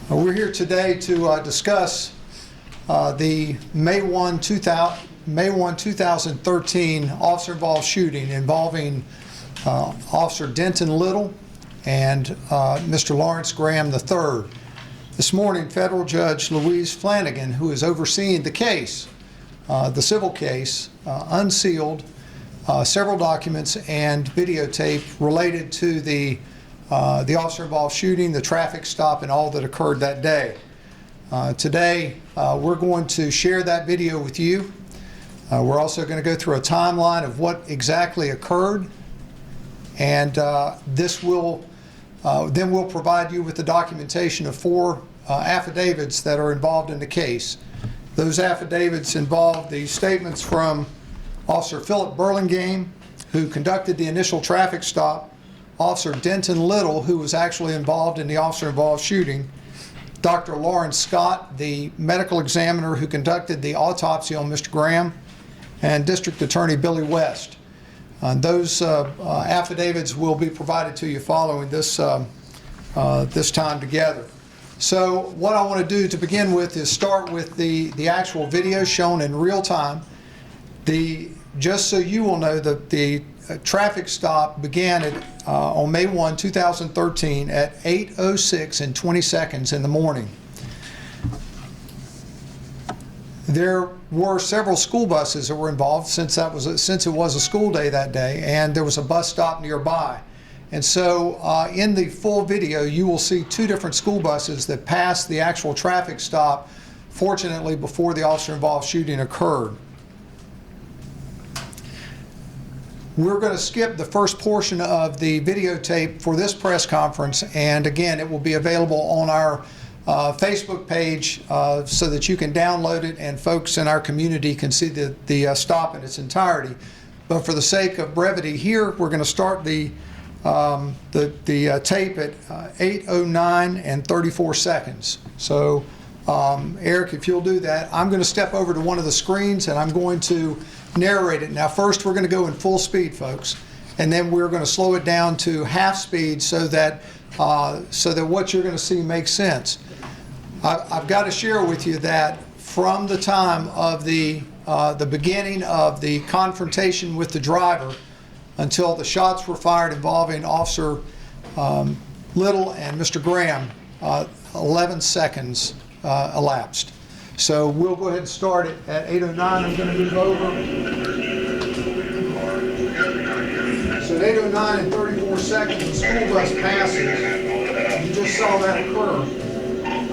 We're here today to discuss the May 1, 2013 officer-involved shooting involving Officer Denton Little and Mr. Lawrence Graham III. This morning, Federal Judge Louise Flanagan, who is overseeing the case, the civil case, unsealed several documents and videotape related to the officer-involved shooting, the traffic stop, and all that occurred that day. Today, we're going to share that video with you. We're also going to go through a timeline of what exactly occurred, and this will then we'll provide you with the documentation of 4 affidavits that are involved in the case. Those affidavits involve the statements from Officer Burlingame, who conducted the initial traffic stop, Officer Denton Little, who was actually involved in the officer-involved shooting, Dr. Lawrence Scott, the medical examiner who conducted the autopsy on Mr. Graham, and District Attorney Billy West. Those affidavits will be provided to you following this this time together. So what I want to do to begin with is start with the actual video shown in real time. Just so you will know, that the traffic stop began on May 1, 2013 at 8:06 and 20 seconds in the morning. There were several school buses that were involved since it was a school day that day, and there was a bus stop nearby. And so in the full video, you will see 2 different school buses that passed the actual traffic stop, fortunately before the officer-involved shooting occurred. We're going to skip the first portion of the videotape for this press conference, and again, it will be available on our Facebook page so that you can download it and folks in our community can see the stop in its entirety. But for the sake of brevity here, we're going to start the tape at 8:09 and 34 seconds. So Eric, if you'll do that, I'm going to step over to one of the screens and I'm going to narrate it. Now first we're going to go in full speed, folks, and then we're going to slow it down to half speed so that what you're going to see makes sense. I've got to share with you that from the time of the beginning of the confrontation with the driver until the shots were fired involving Officer Little and Mr. Graham, 11 seconds elapsed. So we'll go ahead and start it at 8:09. I'm going to move over. So at 8:09 and 34 seconds, the school bus passes. You just saw that occur.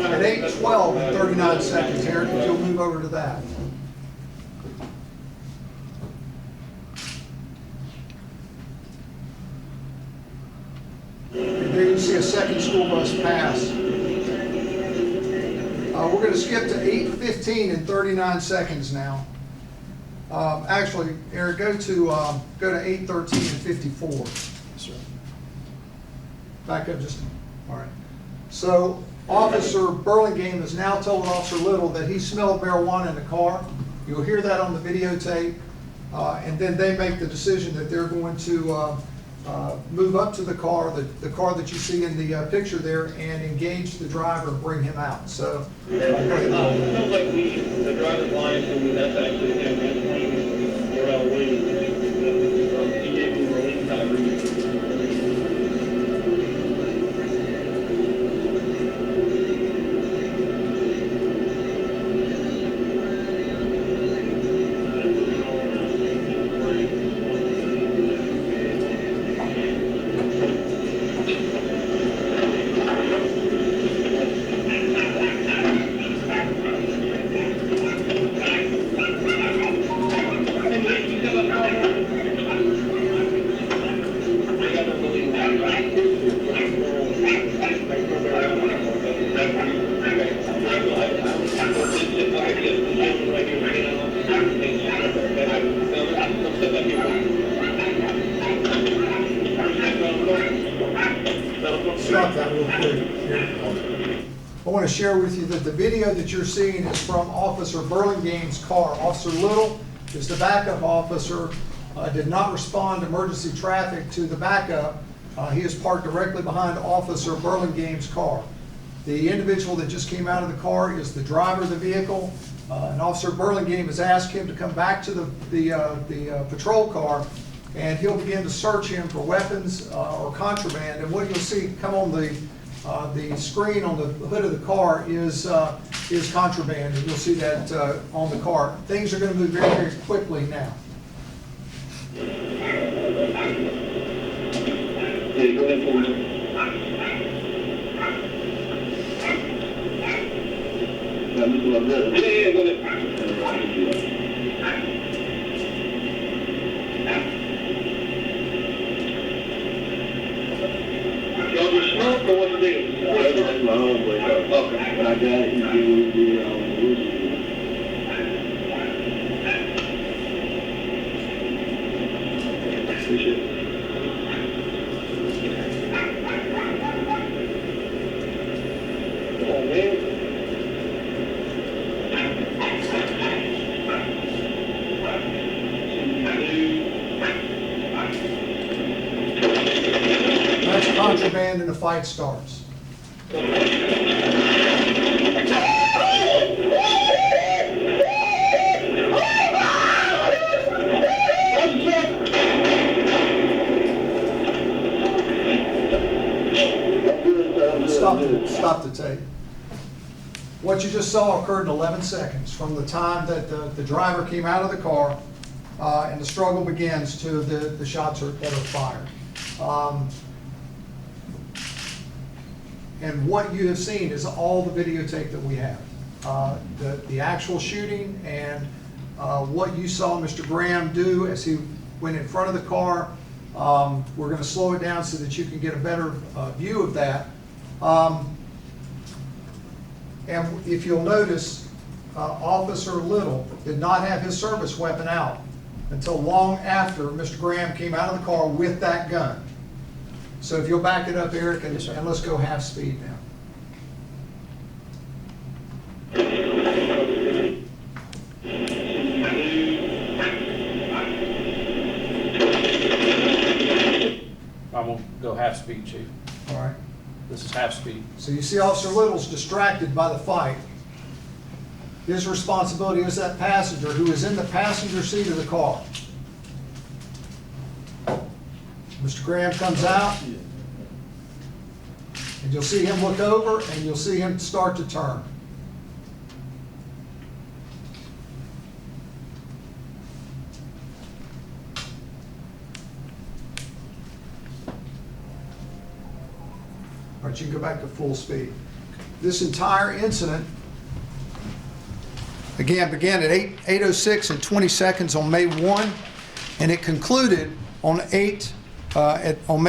At 8:12 and 39 seconds, Eric, if you'll move over to that. And there you see a second school bus pass. We're going to skip to 8:15 and 39 seconds now. Actually, Eric, go to 8:13 and 54. Yes, sir. Back up just a minute. All right. So Officer Burlingame has now told Officer Little that he smelled marijuana in the car. You'll hear that on the videotape. And then they make the decision that they're going to move up to the car that you see in the picture there, and engage the driver and bring him out. So, sounds like the driver's lying to me. That's actually him. We're out waiting. He gave me release time. Stop that real quick. I want to share with you that the video that you're seeing is from Officer Burlingame's car. Officer Little is the backup officer, did not respond to emergency traffic to the backup. He is parked directly behind Officer Burlingame's car. The individual that just came out of the car is the driver of the vehicle. And Officer Burlingame has asked him to come back to the patrol car, and he'll begin to search him for weapons or contraband. And what you'll see come on the screen on the hood of the car is contraband, and you'll see that on the car. Things are going to move very, very quickly now. Yeah, go ahead, please. Yeah, go ahead. Y'all just smoke or what it is? That's my own way. Okay. But I got it. Appreciate it. Come on, man. That's contraband and the fight starts. Stop the tape. What you just saw occurred in 11 seconds from the time that the driver came out of the car and the struggle begins to the shots that are fired. And what you have seen is all the videotape that we have. The actual shooting and what you saw Mr. Graham do as he went in front of the car. We're going to slow it down so that you can get a better view of that. And if you'll notice, Officer Little did not have his service weapon out until long after Mr. Graham came out of the car with that gun. So if you'll back it up, Eric, and let's go half speed now. I'm going to go half speed, Chief. All right. This is half speed. So you see Officer Little's distracted by the fight. His responsibility is that passenger who is in the passenger seat of the car. Mr. Graham comes out, and you'll see him look over, and you'll see him start to turn. All right, you can go back to full speed. This entire incident, again, began at 8:06 and 20 seconds on May 1, and it concluded on May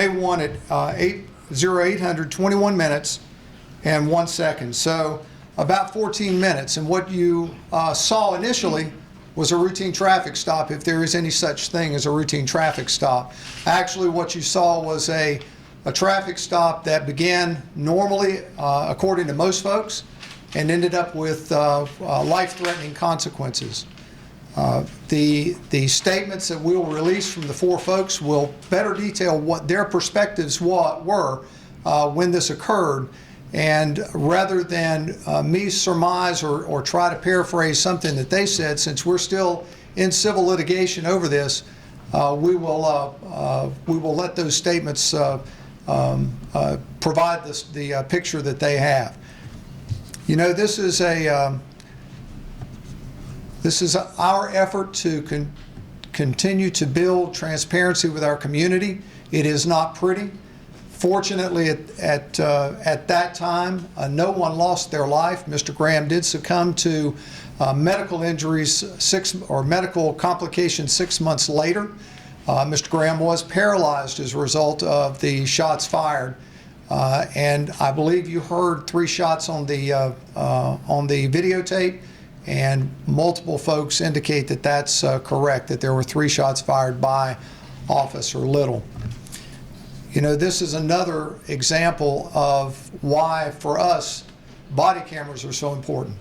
1 at 8:21 minutes and 1 second. So about 14 minutes. And what you saw initially was a routine traffic stop, if there is any such thing as a routine traffic stop. Actually, what you saw was a traffic stop that began normally, according to most folks, and ended up with life-threatening consequences. The statements that we will release from the four folks will better detail what their perspectives were when this occurred. And rather than me surmise or try to paraphrase something that they said, since we're still in civil litigation over this, we will let those statements provide the picture that they have. You know, this is our effort to continue to build transparency with our community. It is not pretty. Fortunately, at that time, no one lost their life. Mr. Graham did succumb to medical injuries medical complications 6 months later. Mr. Graham was paralyzed as a result of the shots fired. And I believe you heard 3 shots on the videotape, and multiple folks indicate that that's correct, that there were 3 shots fired by Officer Little. You know, this is another example of why, for us, body cameras are so important.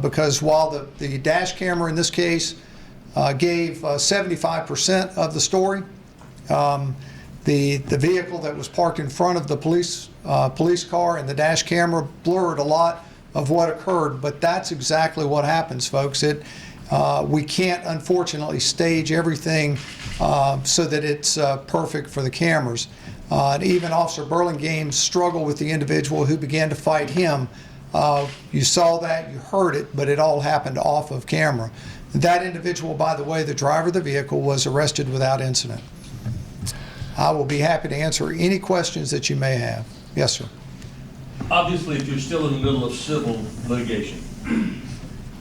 Because while the dash camera in this case gave 75% of the story, The vehicle that was parked in front of the police car and the dash camera blurred a lot of what occurred, but that's exactly what happens, folks. We can't, unfortunately, stage everything so that it's perfect for the cameras. And even Officer Burlingame struggled with the individual who began to fight him. You saw that, you heard it, but it all happened off of camera. That individual, by the way, the driver of the vehicle, was arrested without incident. I will be happy to answer any questions that you may have. Yes, sir. Obviously, if you're still in the middle of civil litigation,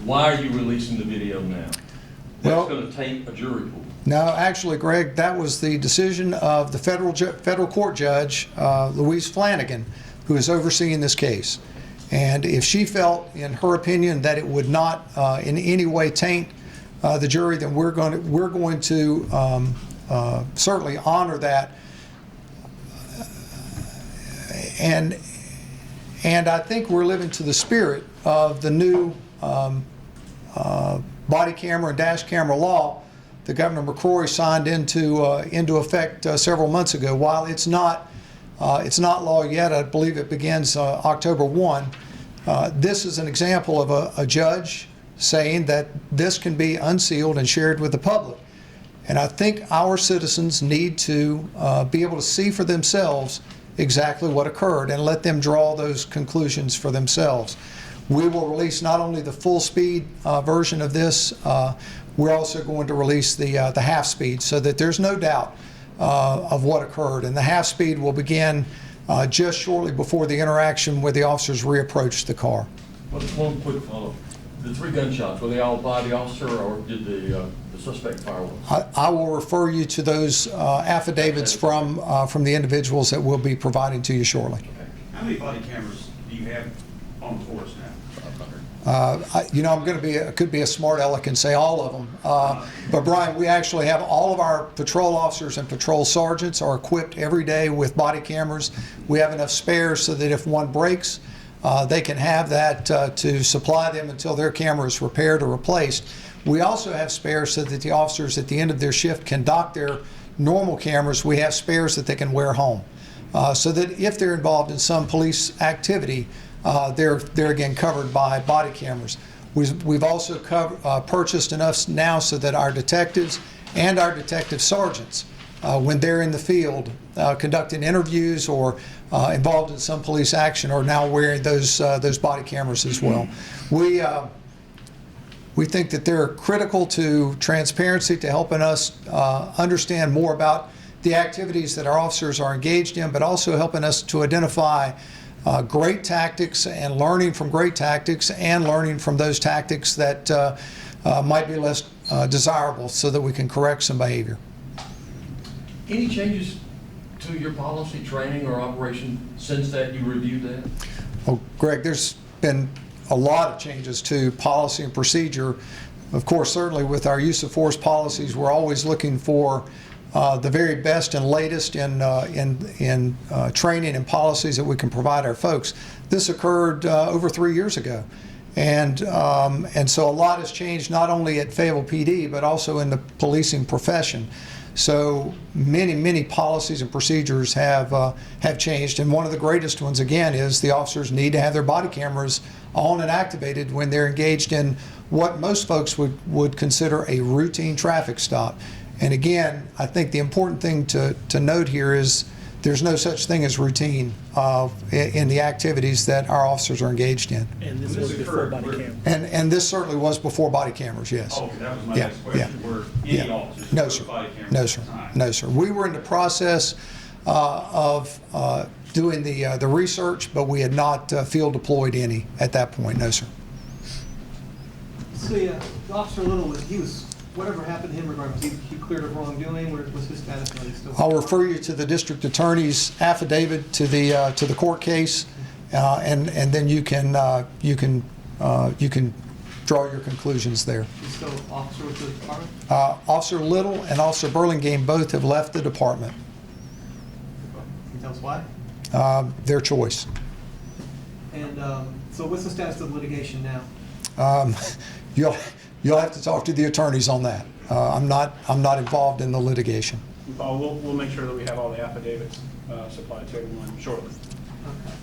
why are you releasing the video now? Well, That's going to taint a jury pool. No, actually, Greg, that was the decision of the federal court judge, Louise Flanagan, who is overseeing this case. And if she felt, in her opinion, that it would not in any way taint the jury, then we're going to certainly honor that. And I think we're living to the spirit of the new body camera and dash camera law that Governor McCrory signed into effect several months ago. While it's not law yet, I believe it begins October 1. This is an example of a judge saying that this can be unsealed and shared with the public. And I think our citizens need to be able to see for themselves exactly what occurred and let them draw those conclusions for themselves. We will release not only the full speed version of this, we're also going to release the half speed so that there's no doubt of what occurred. And the half speed will begin just shortly before the interaction where the officers reapproached the car. Well, one quick follow-up. The 3 gunshots, were they all by the officer, or did the suspect fire one? I will refer you to those affidavits from the individuals that we'll be providing to you shortly. Okay. How many body cameras do you have on the force now? I'm going to be, could be a smart aleck and say all of them. But Brian, we actually have all of our patrol officers and patrol sergeants are equipped every day with body cameras. We have enough spares so that if one breaks, they can have that to supply them until their camera is repaired or replaced. We also have spares so that the officers at the end of their shift can dock their normal cameras. We have spares that they can wear home. So that if they're involved in some police activity, they're again covered by body cameras. We've also purchased enough now so that our detectives and our detective sergeants, when they're in the field conducting interviews or involved in some police action, are now wearing those body cameras as well. We think that they're critical to transparency, to helping us understand more about the activities that our officers are engaged in, but also helping us to identify great tactics and learning from great tactics and learning from those tactics that might be less desirable so that we can correct some behavior. Any changes to your policy, training, or operation since that you reviewed that? Well, Greg, there's been a lot of changes to policy and procedure. Of course, certainly with our use of force policies, we're always looking for the very best and latest in training and policies that we can provide our folks. This occurred over 3 years ago, and so a lot has changed not only at Fayetteville PD but also in the policing profession. So many policies and procedures have changed, and one of the greatest ones again is the officers need to have their body cameras on and activated when they're engaged in what most folks would consider a routine traffic stop. And again, I think the important thing to note here is there's no such thing as routine in the activities that our officers are engaged in. And this was before body camera. And this certainly was before body cameras, yes. Okay, that was my Yeah, next question. yeah. Were any Yeah. officers No, with sir. body cameras No, at sir. the time? No, sir. We were in the process of doing the research, but we had not field deployed any at that point. No, sir. So the Officer Little, whatever happened to him regarding, was he cleared of wrongdoing? What was his status? Was he still? I'll refer you to the district attorney's affidavit to the court case, and then you can draw your conclusions there. He's still officer with the department? Officer Little and Officer Burlingame both have left the department. Can you tell us why? Their choice. And so what's the status of litigation now? You'll have to talk to the attorneys on that. I'm not involved in the litigation. Paul, we'll make sure that we have all the affidavits supplied to everyone shortly. Okay.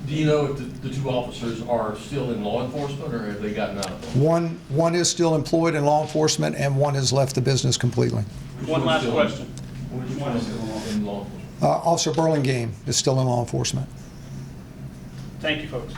Do you know if the two officers are still in law enforcement, or have they gotten out of law? One is still employed in law enforcement, and one has left the business completely. One last question. Which one is still in law enforcement? Officer Burlingame is still in law enforcement. Thank you, folks.